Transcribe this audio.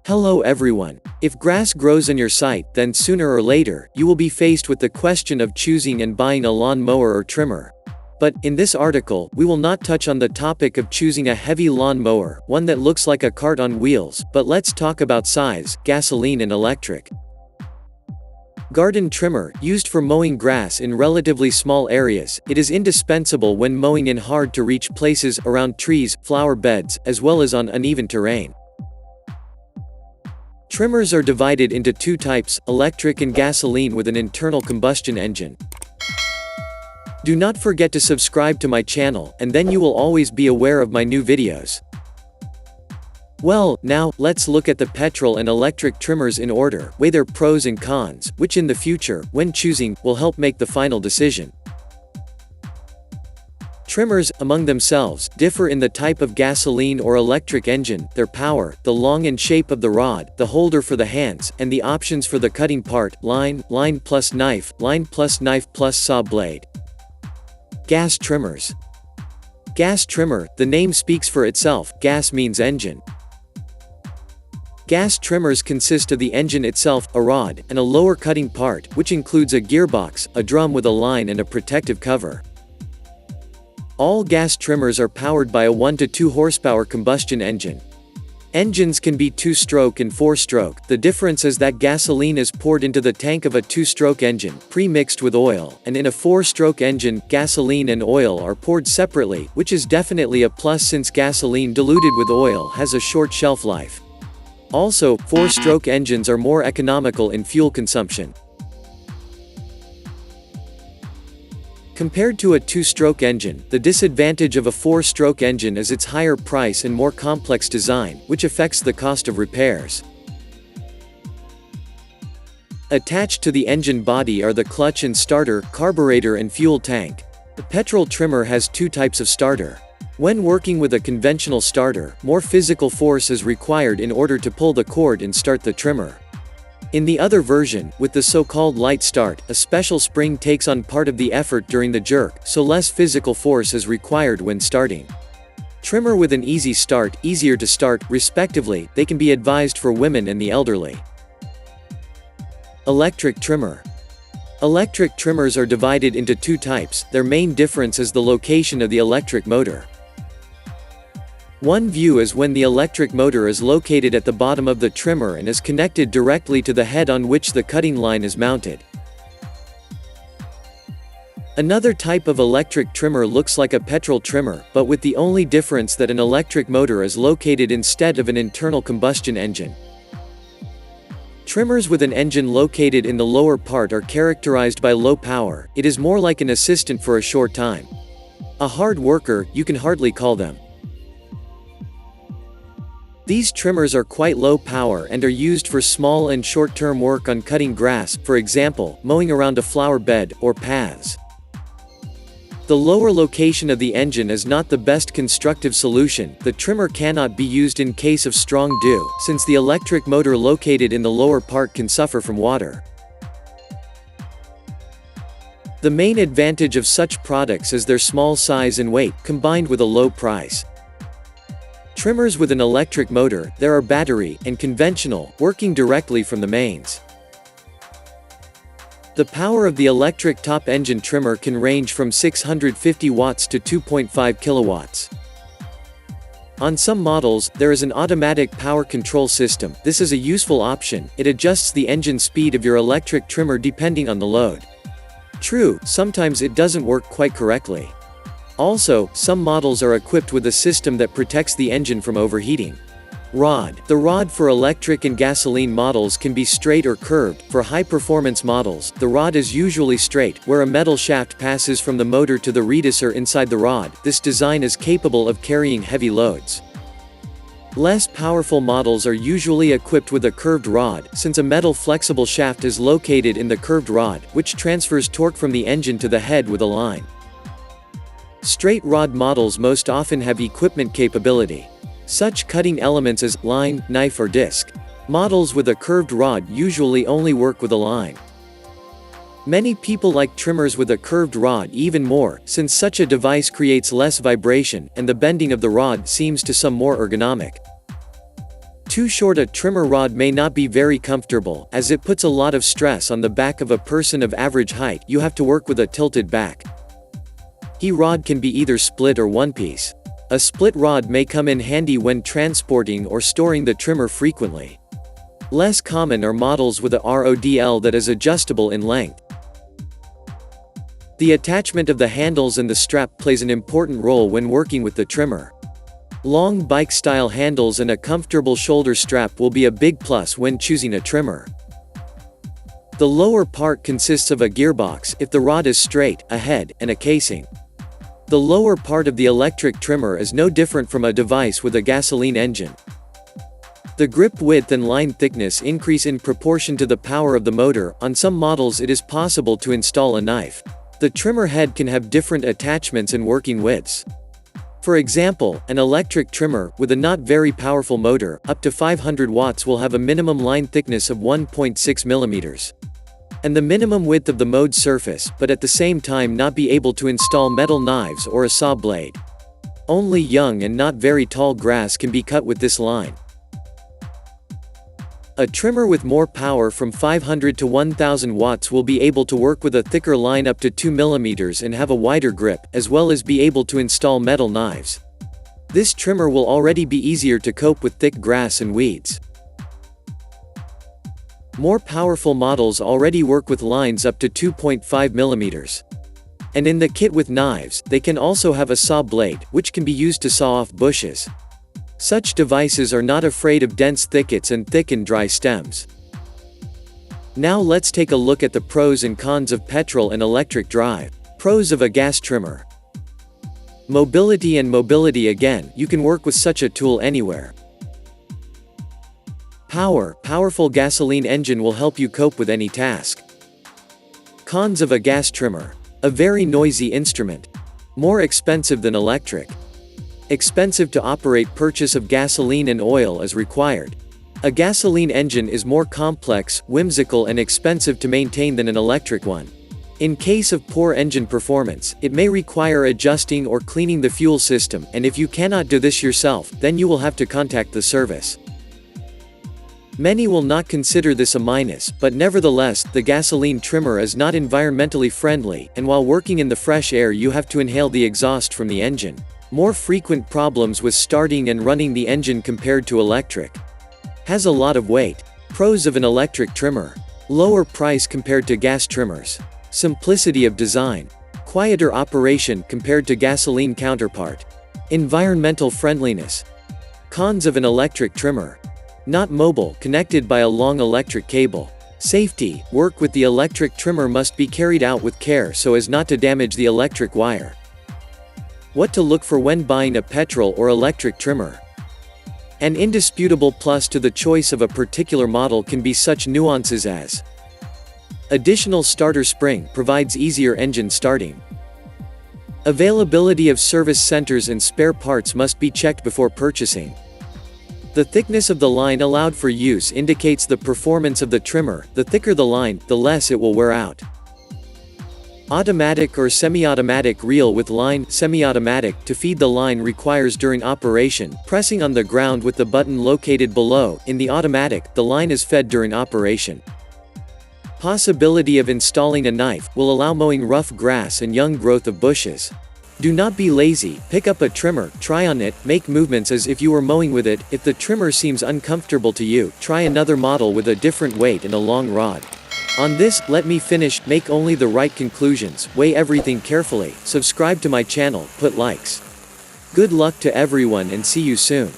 Hello everyone. If grass grows on your site, then sooner or later, you will be faced with the question of choosing and buying a lawn mower or trimmer. But, in this article, we will not touch on the topic of choosing a heavy lawn mower, one that looks like a cart on wheels, but let's talk about scythes, gasoline and electric. Garden trimmer, used for mowing grass in relatively small areas, it is indispensable when mowing in hard-to-reach places around trees, flower beds, as well as on uneven terrain. Trimmers are divided into two types, electric and gasoline with an internal combustion engine. Do not forget to subscribe to my channel, and then you will always be aware of my new videos. Well, now, let's look at the petrol and electric trimmers in order, weigh their pros and cons, which in the future, when choosing, will help make the final decision. Trimmers, among themselves, differ in the type of gasoline or electric engine, their power, the long and shape of the rod, the holder for the hands, and the options for the cutting part, line plus knife plus saw blade. Gas trimmers. Gas trimmer, the name speaks for itself, gas means engine. Gas trimmers consist of the engine itself, a rod, and a lower cutting part, which includes a gearbox, a drum with a line and a protective cover. All gas trimmers are powered by a 1 to 2 horsepower combustion engine. Engines can be 2-stroke and 4-stroke, the difference is that gasoline is poured into the tank of a 2-stroke engine, pre-mixed with oil, and in a 4-stroke engine, gasoline and oil are poured separately, which is definitely a plus since gasoline diluted with oil has a short shelf life. Also, 4-stroke engines are more economical in fuel consumption. Compared to a 2-stroke engine, the disadvantage of a 4-stroke engine is its higher price and more complex design, which affects the cost of repairs. Attached to the engine body are the clutch and starter, carburetor and fuel tank. The petrol trimmer has two types of starter. When working with a conventional starter, more physical force is required in order to pull the cord and start the trimmer. In the other version, with the so-called light start, a special spring takes on part of the effort during the jerk, so less physical force is required when starting. Trimmer with an easy start, easier to start, respectively, they can be advised for women and the elderly. Electric trimmer. Electric trimmers are divided into two types, their main difference is the location of the electric motor. One view is when the electric motor is located at the bottom of the trimmer and is connected directly to the head on which the cutting line is mounted. Another type of electric trimmer looks like a petrol trimmer, but with the only difference that an electric motor is located instead of an internal combustion engine. Trimmers with an engine located in the lower part are characterized by low power, it is more like an assistant for a short time. A hard worker, you can hardly call them. These trimmers are quite low power and are used for small and short-term work on cutting grass, for example, mowing around a flower bed, or paths. The lower location of the engine is not the best constructive solution, the trimmer cannot be used in case of strong dew, since the electric motor located in the lower part can suffer from water. The main advantage of such products is their small size and weight, combined with a low price. Trimmers with an electric motor, there are battery, and conventional, working directly from the mains. The power of the electric top engine trimmer can range from 650 watts to 2.5 kilowatts. On some models, there is an automatic power control system, this is a useful option, it adjusts the engine speed of your electric trimmer depending on the load. True, sometimes it doesn't work quite correctly. Also, some models are equipped with a system that protects the engine from overheating. Rod. The rod for electric and gasoline models can be straight or curved. For high-performance models, the rod is usually straight, where a metal shaft passes from the motor to the reducer inside the rod. This design is capable of carrying heavy loads. Less powerful models are usually equipped with a curved rod, since a metal flexible shaft is located in the curved rod, which transfers torque from the engine to the head with a line. Straight rod models most often have equipment capability. Such cutting elements as line, knife or disc. Models with a curved rod usually only work with a line. Many people like trimmers with a curved rod even more, since such a device creates less vibration, and the bending of the rod seems to some more ergonomic. too short a trimmer rod may not be very comfortable, as it puts a lot of stress on the back of a person of average height. You have to work with a tilted back. He rod can be either split or one piece. A split rod may come in handy when transporting or storing the trimmer frequently. Less common are models with a RODL that is adjustable in length. The attachment of the handles and the strap plays an important role when working with the trimmer. Long bike-style handles and a comfortable shoulder strap will be a big plus when choosing a trimmer. The lower part consists of a gearbox, if the rod is straight, a head, and a casing. The lower part of the electric trimmer is no different from a device with a gasoline engine. The grip width and line thickness increase in proportion to the power of the motor. On some models it is possible to install a knife. The trimmer head can have different attachments and working widths. For example, an electric trimmer, with a not very powerful motor, up to 500 watts will have a minimum line thickness of 1.6 mm. And the minimum width of the mowed surface, but at the same time not be able to install metal knives or a saw blade. Only young and not very tall grass can be cut with this line. A trimmer with more power from 500 to 1000 watts will be able to work with a thicker line up to 2 mm and have a wider grip, as well as be able to install metal knives. This trimmer will already be easier to cope with thick grass and weeds. More powerful models already work with lines up to 2.5 mm. And in the kit with knives, they can also have a saw blade, which can be used to saw off bushes. Such devices are not afraid of dense thickets and thick and dry stems. Now let's take a look at the pros and cons of petrol and electric drive. Pros of a gas trimmer. Mobility and mobility again, you can work with such a tool anywhere. Powerful gasoline engine will help you cope with any task. Cons of a gas trimmer. A very noisy instrument. More expensive than electric. Expensive to operate. Purchase of gasoline and oil is required. A gasoline engine is more complex, whimsical and expensive to maintain than an electric one. In case of poor engine performance, it may require adjusting or cleaning the fuel system, and if you cannot do this yourself, then you will have to contact the service. Many will not consider this a minus, but nevertheless, the gasoline trimmer is not environmentally friendly, and while working in the fresh air you have to inhale the exhaust from the engine. More frequent problems with starting and running the engine compared to electric. Has a lot of weight. Pros of an electric trimmer. Lower price compared to gas trimmers. Simplicity of design. Quieter operation compared to gasoline counterpart. Environmental friendliness. Cons of an electric trimmer. Not mobile, connected by a long electric cable. Safety. Work with the electric trimmer must be carried out with care so as not to damage the electric wire. What to look for when buying a petrol or electric trimmer. An indisputable plus to the choice of a particular model can be such nuances as additional starter spring provides easier engine starting. Availability of service centers and spare parts must be checked before purchasing. The thickness of the line allowed for use indicates the performance of the trimmer. The thicker the line, the less it will wear out. Automatic or semi-automatic reel with line. Semi-automatic, to feed the line requires during operation, pressing on the ground with the button located below. In the automatic, the line is fed during operation. Possibility of installing a knife, will allow mowing rough grass and young growth of bushes. Do not be lazy, pick up a trimmer, try on it, make movements as if you were mowing with it. If the trimmer seems uncomfortable to you, try another model with a different weight and a long rod. On this, let me finish. Make only the right conclusions, weigh everything carefully, subscribe to my channel, put likes. Good luck to everyone and see you soon.